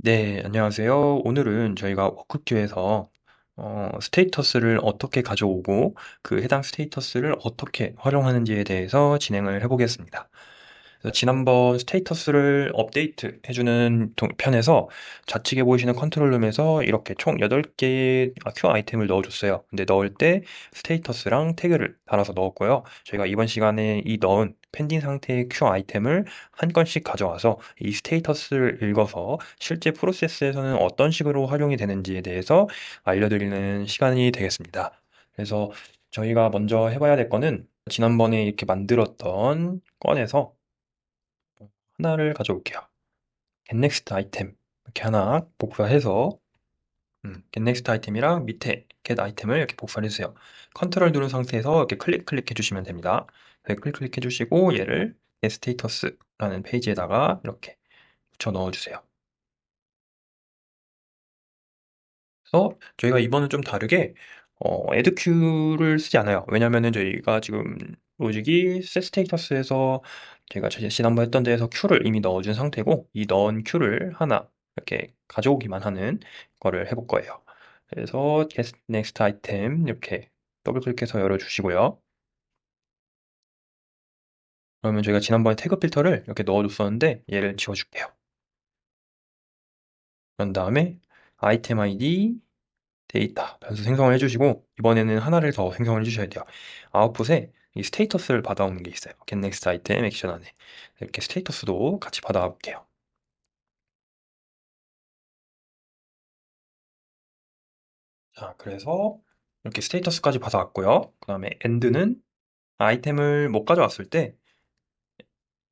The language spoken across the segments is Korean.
네, 안녕하세요. 오늘은 저희가 워크큐에서 스테이터스를 어떻게 가져오고 그 해당 스테이터스를 어떻게 활용하는지에 대해서 진행을 해보겠습니다. 그래서 지난번 스테이터스를 업데이트 해주는 편에서 좌측에 보이시는 컨트롤룸에서 이렇게 총 8개의 큐 아이템을 넣어줬어요. 근데 넣을 때 스테이터스랑 태그를 달아서 넣었고요. 저희가 이번 시간에 이 넣은 펜딩 상태의 큐 아이템을 한 건씩 가져와서 이 스테이터스를 읽어서 실제 프로세스에서는 어떤 식으로 활용이 되는지에 대해서 알려드리는 시간이 되겠습니다. 그래서 저희가 먼저 해봐야 될 거는 지난번에 이렇게 만들었던 건에서 하나를 가져올게요. getNext 아이템 이렇게 하나 복사해서 getNext 아이템이랑 밑에 get 아이템을 이렇게 복사를 해주세요. 컨트롤 누른 상태에서 이렇게 클릭해 주시면 됩니다. 클릭해 주시고 얘를 getStatus라는 페이지에다가 이렇게 붙여 넣어 주세요. 그래서 저희가 이번은 좀 다르게 addQ를 쓰지 않아요. 왜냐면은 저희가 지금 로직이 setStatus에서 제가 지난번 했던 데에서 Q를 이미 넣어준 상태고 이 넣은 Q를 하나 이렇게 가져오기만 하는 거를 해볼 거예요. 그래서 get next item 이렇게 더블 클릭해서 열어주시고요. 그러면 저희가 지난번에 태그 필터를 이렇게 넣어줬었는데 얘를 지워줄게요. 그런 다음에 아이템 ID 데이터 변수 생성을 해주시고 이번에는 하나를 더 생성을 해주셔야 돼요. 아웃풋에 이 스테이터스를 받아오는 게 있어요. get next item 액션 안에 이렇게 스테이터스도 같이 받아와 볼게요. 자, 그래서 이렇게 스테이터스까지 받아왔고요. 그 다음에 end는 아이템을 못 가져왔을 때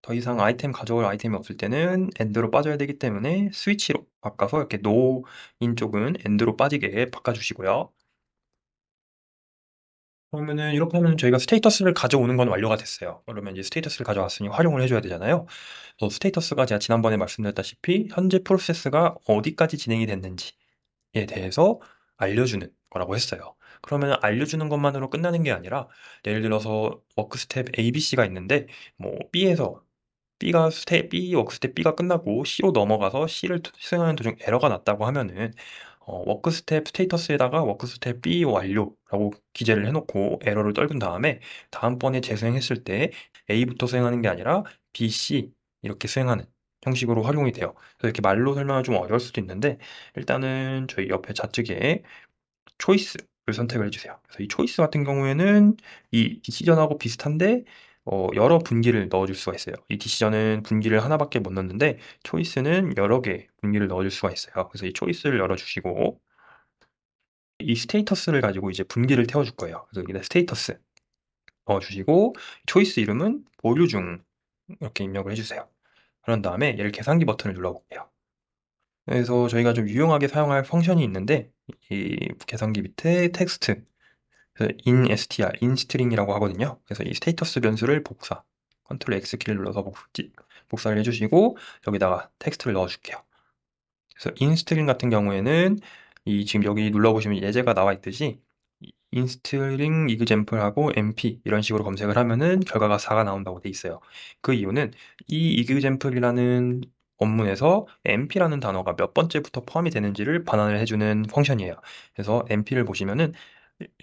더 이상 아이템 가져올 아이템이 없을 때는 end로 빠져야 되기 때문에 스위치로 바꿔서 이렇게 no인 쪽은 end로 빠지게 바꿔주시고요. 그러면은 이렇게 하면 저희가 스테이터스를 가져오는 건 완료가 됐어요. 그러면 이제 스테이터스를 가져왔으니 활용을 해줘야 되잖아요. 스테이터스가 제가 지난번에 말씀드렸다시피 현재 프로세스가 어디까지 진행이 됐는지에 대해서 알려주는 거라고 했어요. 그러면 알려주는 것만으로 끝나는 게 아니라 예를 들어서 워크 스텝 A, B, C가 있는데 뭐 B에서 B 워크 스텝 B가 끝나고 C로 넘어가서 C를 수행하는 도중 에러가 났다고 하면은 워크 스텝 스테이터스에다가 워크 스텝 B 완료라고 기재를 해놓고 에러를 떨군 다음에 다음번에 재수행했을 때 A부터 수행하는 게 아니라 B, C 이렇게 수행하는 형식으로 활용이 돼요. 그래서 이렇게 말로 설명은 좀 어려울 수도 있는데 일단은 저희 옆에 좌측에 초이스를 선택을 해주세요. 그래서 이 초이스 같은 경우에는 이 디시전하고 비슷한데 여러 분기를 넣어줄 수가 있어요. 이 디시전은 분기를 하나밖에 못 넣는데 초이스는 여러 개 분기를 넣어줄 수가 있어요. 그래서 이 초이스를 열어주시고 이 스테이터스를 가지고 이제 분기를 태워줄 거예요. 그래서 여기다 스테이터스 넣어주시고 초이스 이름은 보류 중 이렇게 입력을 해주세요. 그런 다음에 얘를 계산기 버튼을 눌러볼게요. 그래서 저희가 좀 유용하게 사용할 펑션이 있는데 이 계산기 밑에 텍스트 그래서 in string이라고 하거든요. 그래서 이 스테이터스 변수를 컨트롤 X 키를 눌러서 복사를 해주시고 여기다가 텍스트를 넣어줄게요. 그래서 in string 같은 경우에는 이 지금 여기 눌러보시면 예제가 나와 있듯이 in string example하고 mp 이런 식으로 검색을 하면은 결과가 4가 나온다고 돼 있어요. 그 이유는 이 example이라는 원문에서 mp라는 단어가 몇 번째부터 포함이 되는지를 반환을 해주는 펑션이에요. 그래서 mp를 보시면은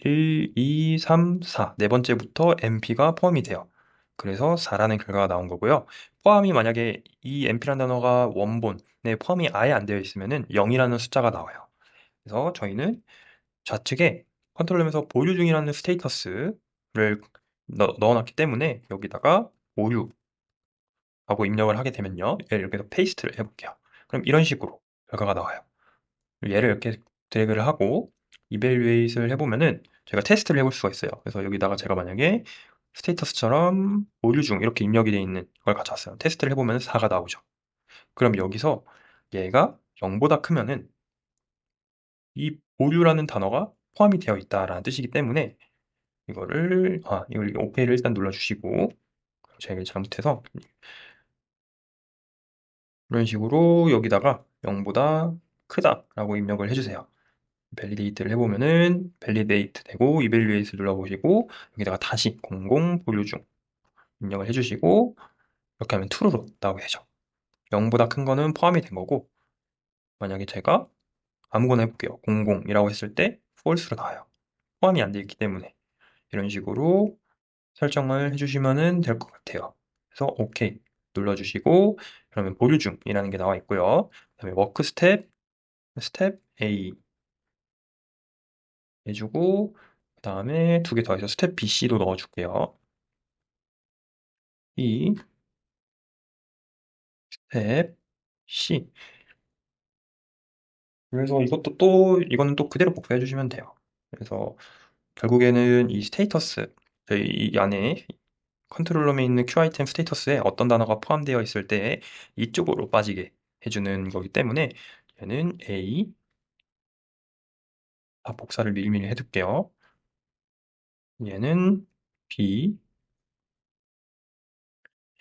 1, 2, 3, 4 네 번째부터 mp가 포함이 돼요. 그래서 4라는 결과가 나온 거고요. 포함이 만약에 이 mp라는 단어가 원본에 포함이 아예 안 되어 있으면은 0이라는 숫자가 나와요. 그래서 저희는 좌측에 컨트롤룸에서 보류 중이라는 스테이터스를 넣어놨기 때문에 여기다가 보류하고 입력을 하게 되면요. 얘를 이렇게 해서 페이스트를 해볼게요. 그럼 이런 식으로 결과가 나와요. 얘를 이렇게 드래그를 하고 이벨루에이트를 해보면은 제가 테스트를 해볼 수가 있어요. 그래서 여기다가 제가 만약에 스테이터스처럼 보류 중 이렇게 입력이 되어 있는 걸 가져왔어요. 테스트를 해보면 4가 나오죠. 그럼 여기서 얘가 0보다 크면은 이 보류라는 단어가 포함이 되어 있다라는 뜻이기 때문에 이걸 OK를 일단 눌러주시고 제가 잘못해서 이런 식으로 여기다가 0보다 크다라고 입력을 해주세요. 밸리데이트를 해보면은 밸리데이트 되고 이벨루에이트 눌러보시고 여기다가 다시 00 보류 중 입력을 해주시고 이렇게 하면 true로 나오게 되죠. 0보다 큰 거는 포함이 된 거고 만약에 제가 아무거나 해볼게요. 00이라고 했을 때 false로 나와요. 포함이 안 돼 있기 때문에. 이런 식으로 설정을 해주시면 될 것 같아요. 그래서 OK 눌러주시고, 그러면 보류 중이라는 게 나와 있고요. 그다음에 워크 스텝 A 해주고, 그 다음에 두 개 더 해서 스텝 BC도 넣어줄게요. E, 스텝 C. 그래서 이거는 또 그대로 복사해 주시면 돼요. 그래서 결국에는 이 스테이터스, 저희 이 안에 컨트롤럼에 있는 q 아이템 스테이터스에 어떤 단어가 포함되어 있을 때 이쪽으로 빠지게 해주는 거기 때문에 얘는 A, 복사를 미리미리 해둘게요. 얘는 B,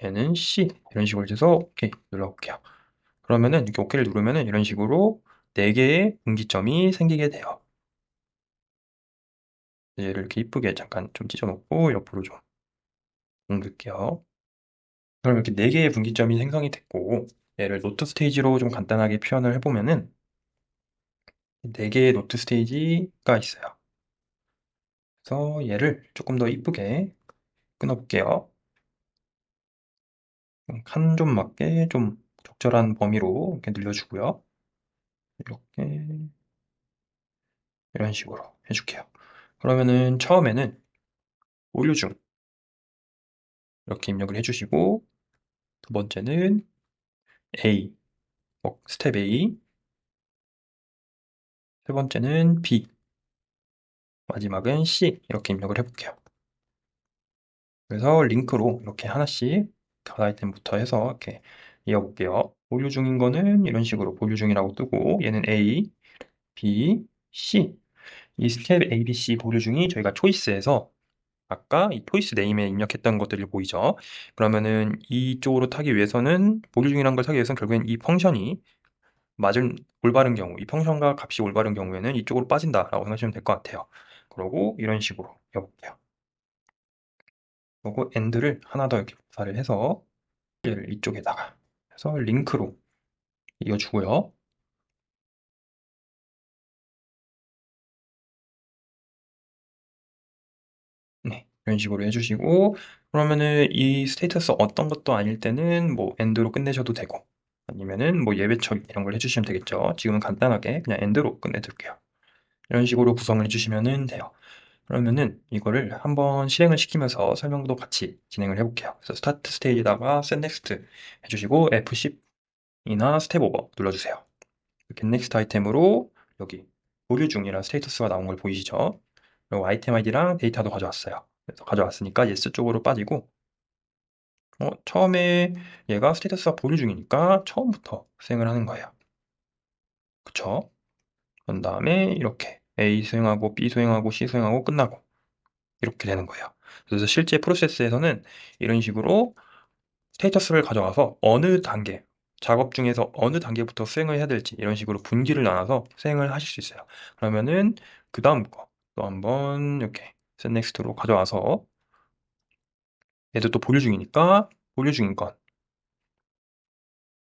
얘는 C, 이런 식으로 해서 OK 눌러볼게요. 그러면은 이렇게 OK를 누르면은 이런 식으로 4개의 분기점이 생기게 돼요. 얘를 이렇게 이쁘게 잠깐 좀 찢어놓고 옆으로 좀 옮길게요. 그럼 이렇게 4개의 분기점이 생성이 됐고, 얘를 노트 스테이지로 좀 간단하게 표현을 해보면은 4개의 노트 스테이지가 있어요. 그래서 얘를 조금 더 이쁘게 끊어볼게요. 칸 좀 맞게 좀 적절한 범위로 이렇게 늘려주고요. 이렇게 이런 식으로 해줄게요. 그러면은 처음에는 오류 중 이렇게 입력을 해주시고, 두 번째는 A, 스텝 A, 세 번째는 B, 마지막은 C 이렇게 입력을 해볼게요. 그래서 링크로 이렇게 하나씩 각 아이템부터 해서 이렇게 이어볼게요. 보류 중인 거는 이런 식으로 보류 중이라고 뜨고, 얘는 A, B, C. 이 스텝 A, B, C 보류 중이 저희가 초이스에서 아까 이 초이스 네임에 입력했던 것들이 보이죠? 그러면은 이쪽으로 타기 위해서는, 보류 중이라는 걸 타기 위해서는 결국엔 이 펑션이 올바른 경우, 이 펑션과 값이 올바른 경우에는 이쪽으로 빠진다라고 생각하시면 될 것 같아요. 그리고 이런 식으로 해볼게요. 그리고 end를 하나 더 이렇게 복사를 해서 얘를 이쪽에다가 해서 링크로 이어주고요. 네, 이런 식으로 해주시고, 그러면은 이 스테이터스 어떤 것도 아닐 때는 뭐 end로 끝내셔도 되고, 아니면은 뭐 예외 처리 이런 걸 해주시면 되겠죠. 지금은 간단하게 그냥 end로 끝내둘게요. 이런 식으로 구성을 해주시면 돼요. 그러면은 이거를 한번 실행을 시키면서 설명도 같이 진행을 해볼게요. 그래서 스타트 스테이지다가 set next 해주시고 F10이나 스텝 오버 눌러주세요. 이렇게 next 아이템으로 여기 보류 중이라는 스테이터스가 나온 걸 보이시죠? 그리고 아이템 아이디랑 데이터도 가져왔어요. 그래서 가져왔으니까 yes 쪽으로 빠지고, 처음에 얘가 스테이터스가 보류 중이니까 처음부터 수행을 하는 거예요. 그쵸? 그런 다음에 이렇게 A 수행하고 B 수행하고 C 수행하고 끝나고 이렇게 되는 거예요. 그래서 실제 프로세스에서는 이런 식으로 스테이터스를 가져와서 어느 단계, 작업 중에서 어느 단계부터 수행을 해야 될지 이런 식으로 분기를 나눠서 수행을 하실 수 있어요. 그러면은 그 다음 거 또 한번 이렇게 set next로 가져와서, 얘도 또 보류 중이니까 보류 중인 건,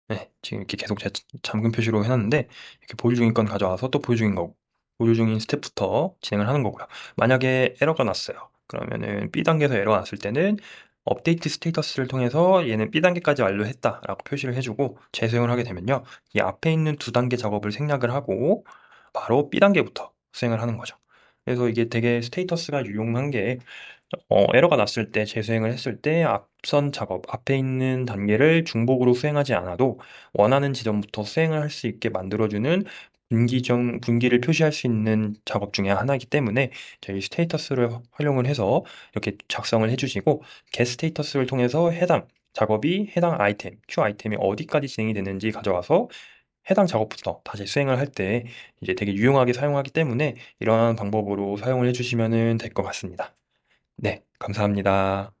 네, 지금 이렇게 계속 제가 잠금 표시로 해놨는데, 이렇게 보류 중인 건 가져와서 또 보류 중인 거고, 보류 중인 스텝부터 진행을 하는 거고요. 만약에 에러가 났어요. 그러면은 B 단계에서 에러가 났을 때는 업데이트 스테이터스를 통해서 얘는 B 단계까지 완료했다라고 표시를 해주고 재수행을 하게 되면요, 이 앞에 있는 두 단계 작업을 생략을 하고 바로 B 단계부터 수행을 하는 거죠. 그래서 이게 되게 스테이터스가 유용한 게, 에러가 났을 때, 재수행을 했을 때 앞선 작업, 앞에 있는 단계를 중복으로 수행하지 않아도 원하는 지점부터 수행을 할 수 있게 만들어주는 분기를 표시할 수 있는 작업 중에 하나이기 때문에 저희 스테이터스를 활용을 해서 이렇게 작성을 해주시고, get 스테이터스를 통해서 해당 작업이 해당 아이템, Q 아이템이 어디까지 진행이 됐는지 가져와서 해당 작업부터 다시 수행을 할 때 이제 되게 유용하게 사용하기 때문에 이러한 방법으로 사용을 해주시면 될 것 같습니다. 네, 감사합니다.